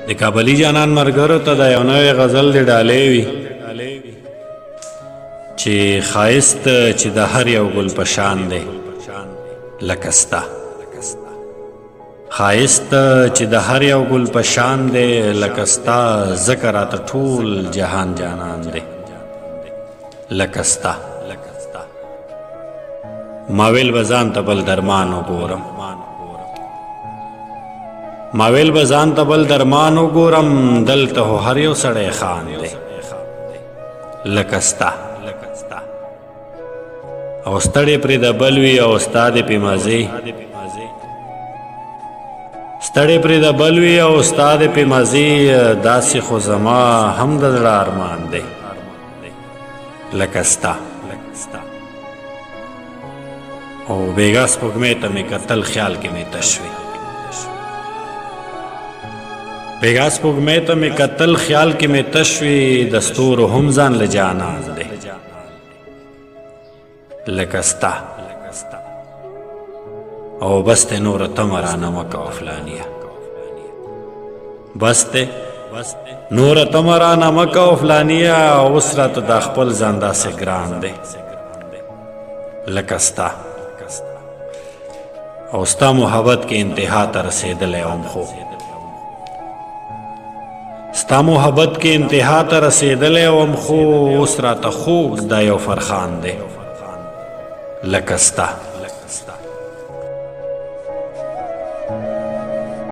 د کابلی جانان مرګرو ته د یو نوې غزل د ډالۍ وي چې ښایست چې د هر یو ګل په شان دی لکه ستا ښایست چې د هر یو ګل په شان دی لکه ستا ځکه راته ټول جهان جانان دی لکه ستا ما ویل به ځان ته بل درمان وګورم ما ویل به ځان ته بل درمان وګورم دلته خو هر یو سړی خان دی لکه ستا او ستړی پرې د بل وي او ستا دې پې مزې ستړی پرې د بل وي او ستا دې پې مزې داسې خو زما هم د زړه ارمان دی لکه ستا او بېګا سپوږمۍ ته مې کتل خیال کې مې تش وي بېګا سپوږمۍ ته مې کتل خیال کې مې تش وي د ستورو هم ځان له جانان دی لکه ستا او بس ته نوره تمه رانه مه کوه فلانیه بس ته نوره تمه رانه مه کوه فلانیه اوس راته دا خپل ځان داسې ګران دی لکه ستا او ستا محبت کې انتها ته رسېدلی وم خو ستا محبت کې انتها ته رسېدلی وم خو اوس راته خوږ دا یو فرخان دی لکه ستا